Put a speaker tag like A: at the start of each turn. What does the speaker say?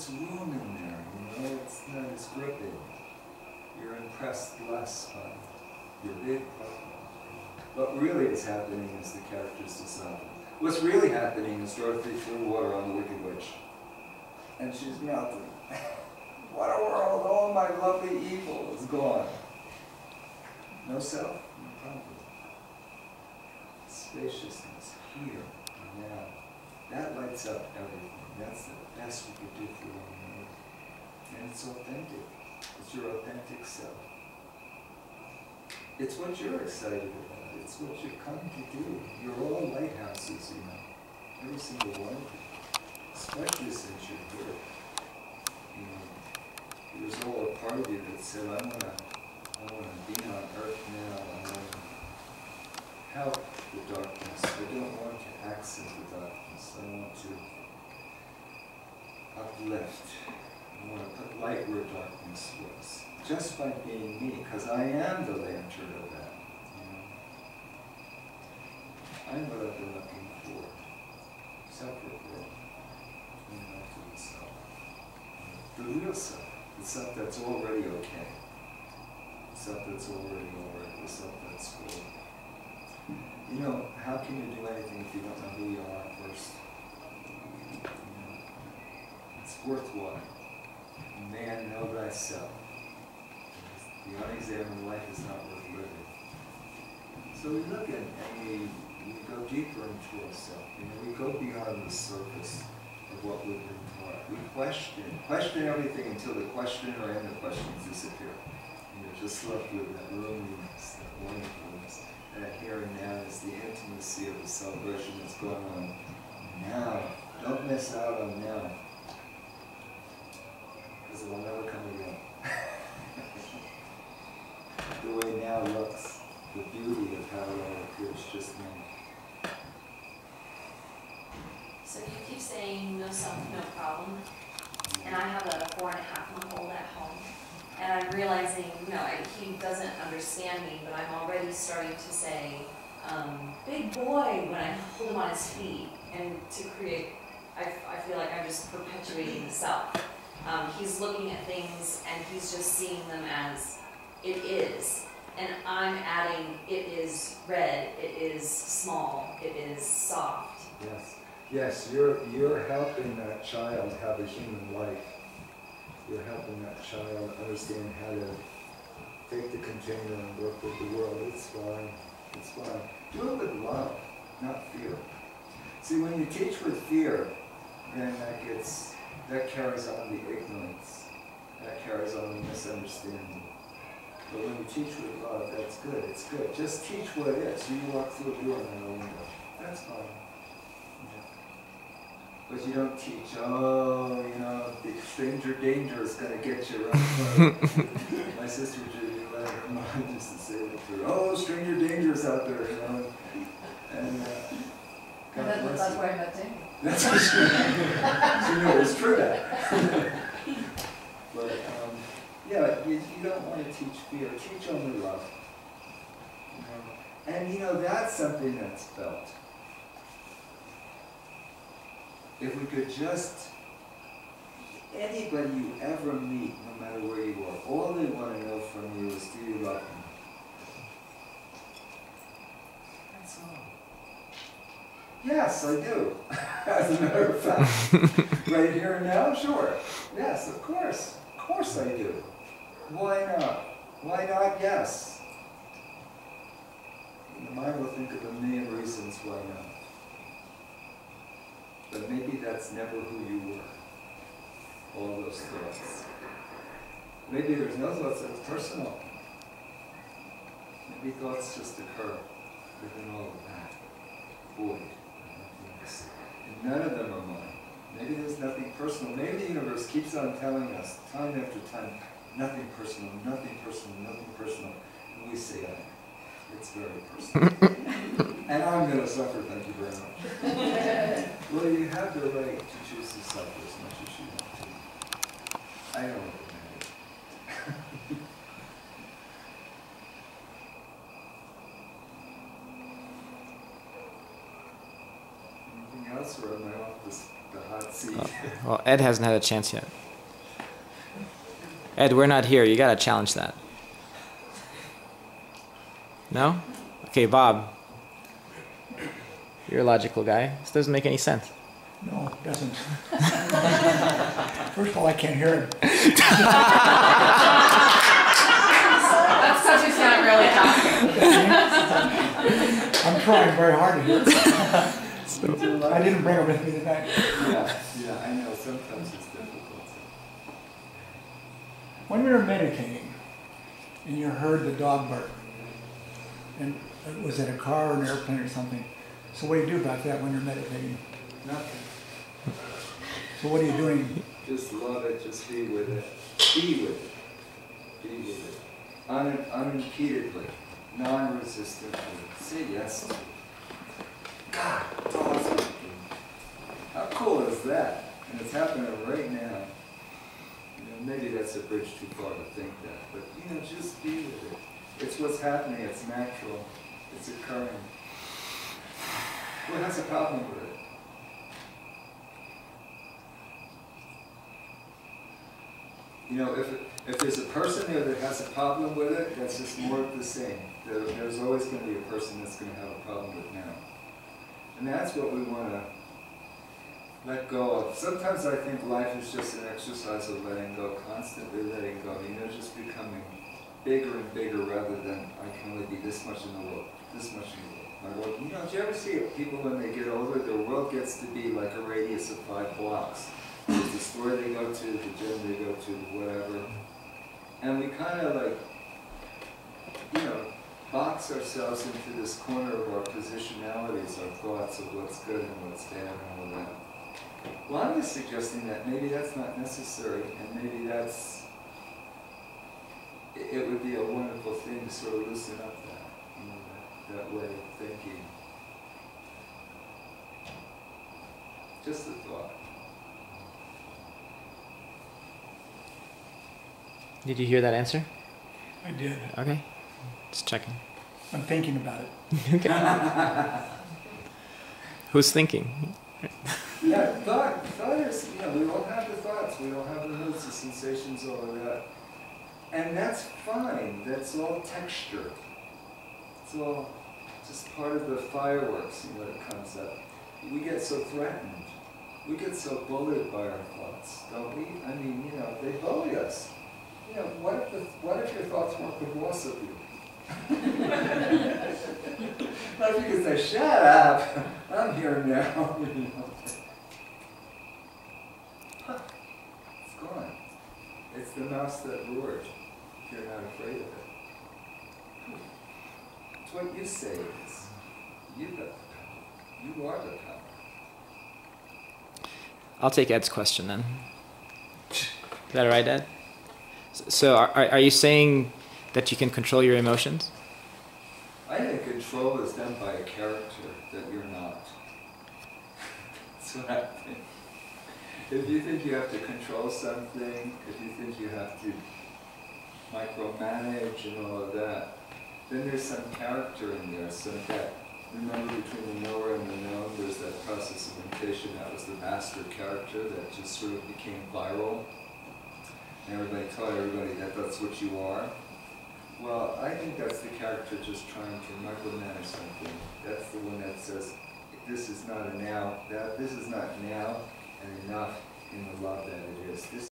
A: puts room in there, it's not as gripping. You're impressed less by your big problem. What really is happening is the characters dissolve. What's really happening is Dorothy threw water on the Wicked Witch. And she's melting. What a world, all my lovely evil is gone. No self, no problem. Spaciousness, here, now. That lights up everything. That's the best we could do for one another. And it's authentic. It's your authentic self. It's what you're excited about. It's what you come to do. You're all lighthouses, Every single one of you. Especially since you're here. There's all a part of you that said, I want to be on earth now. I want to help the darkness. I don't want to accent the darkness. I want to uplift. I want to put light where darkness was. Just by being me, because I am the lantern of that. I'm what I've been looking for. Separate world. And not to the self. The real self. The self that's already okay. The self that's already alright. The self that's full. How can you do anything if you don't know who you are first? It's worthwhile. Man, know thyself. The unexamined life is not worth living. So we look at and we go deeper into ourselves. We go beyond the surface of what we've been taught. We question everything until the questioner and the questions disappear. You're just left with that loneliness, that wonderfulness. That here and now is the intimacy of the celebration that's going on now. Don't miss out on now. Because it will never come again. The way now looks, the beauty of how it all appears just now.
B: So you keep saying no self, no problem. And I have a 4.5-month-old at home. And I'm realizing, he doesn't understand me, but I'm already starting to say, big boy, when I hold him on his feet. And to create, I feel like I'm just perpetuating the self. He's looking at things and he's just seeing them as it is. And I'm adding, it is red, it is small, it is soft.
A: Yes, you're helping that child have a human life. You're helping that child understand how to take the container and work with the world. It's fine. Do it with love, not fear. See, when you teach with fear, then that carries on the ignorance. That carries on the misunderstanding. But when you teach with love, that's good. It's good. Just teach what it is. So you walk through a door and a window. That's fine. But you don't teach, the stranger danger is going to get you right. My sister Judy, her mom used to say that to her, stranger danger is out there, And
C: that's why I'm not danger.
A: That's what she knew. It's true that. But, you don't want to teach fear. Teach only love. And that's something that's felt. If we could just, anybody you ever meet, no matter where you are, all they want to know from you is, do you love me? That's all. Yes, I do. As a matter of fact. Right here and now? Sure. Yes, of course. Of course I do. Why not? Why not? Yes. The mind will think of a million reasons why not. But maybe that's never who you were. All those thoughts. Maybe there's no thoughts that's personal. Maybe thoughts just occur within all of that void. And none of them are mine. Maybe there's nothing personal. Maybe the universe keeps on telling us, time after time, nothing personal, nothing personal, nothing personal. And we say, it's very personal. And I'm going to suffer, thank you very much. Well, you have the right to choose to suffer as much as you want to. I don't recommend it. Anything else, or am I off the hot seat?
D: Well, Ed hasn't had a chance yet. Ed, we're not here. You gotta challenge that. No? Okay, Bob. You're a logical guy. This doesn't make any sense.
E: No, it doesn't. First of all, I can't hear him.
C: That's because he's not really talking.
E: I'm trying very hard to hear. I didn't bring him with me tonight.
A: Yeah, I know, sometimes it's difficult.
E: When we were meditating, and you heard the dog bark, and was it a car or an airplane or something? So what do you do about that when you're meditating?
A: Nothing.
E: So what are you doing?
A: Just love it, just be with it. Be with it. Be with it. Unimpededly, non-resistantly. Say yes to it. God, dogs barking. How cool is that? And it's happening right now. You know, maybe that's a bridge too far to think that, but you know, just be with it. It's what's happening, it's natural, it's occurring. Who has a problem with it? You know, if there's a person there that has a problem with it, that's just more of the same. There's always going to be a person that's going to have a problem with now. And that's what we want to let go of. Sometimes I think life is just an exercise of letting go, constantly letting go. You know, just becoming bigger and bigger rather than I can only be this much in the world, this much in the world. My world. You know, do you ever see people when they get older, their world gets to be like a radius of 5 blocks. There's the store they go to, the gym they go to, whatever. And we kind of like, you know, box ourselves into this corner of our positionalities, our thoughts of what's good and what's bad and all that. Well, I'm just suggesting that maybe that's not necessary, and maybe that's, it would be a wonderful thing to sort of loosen up that, you know, that way of thinking. Just a thought.
D: Did you hear that answer?
E: I did.
D: Okay. Just checking.
E: I'm thinking about it.
D: Okay. Who's thinking?
A: Yeah, thought is, you know, we all have the thoughts, we all have the moods, the sensations, all of that. And that's fine, that's all texture. It's all just part of the fireworks, you know, that comes up. We get so threatened. We get so bullied by our thoughts, don't we? I mean, you know, they bully us. You know, what if your thoughts weren't the boss of you? What if you could say, shut up, I'm here now, you know. It's gone. It's the mouse that roared. You're not afraid of it. It's what you say it is. You got the power. You are the power.
D: I'll take Ed's question then. Is that all right, Ed? So are you saying that you can control your emotions?
A: I think control is done by a character that you're not. That's what I think. If you think you have to control something, if you think you have to micromanage and all of that, then there's some character in there, some that. Remember, between the knower and the known, there's that process of imitation. That was the master character that just sort of became viral. And everybody taught everybody that that's what you are. Well, I think that's the character just trying to micromanage something. That's the one that says, this is not a now, this is not now and enough in the love that it is. This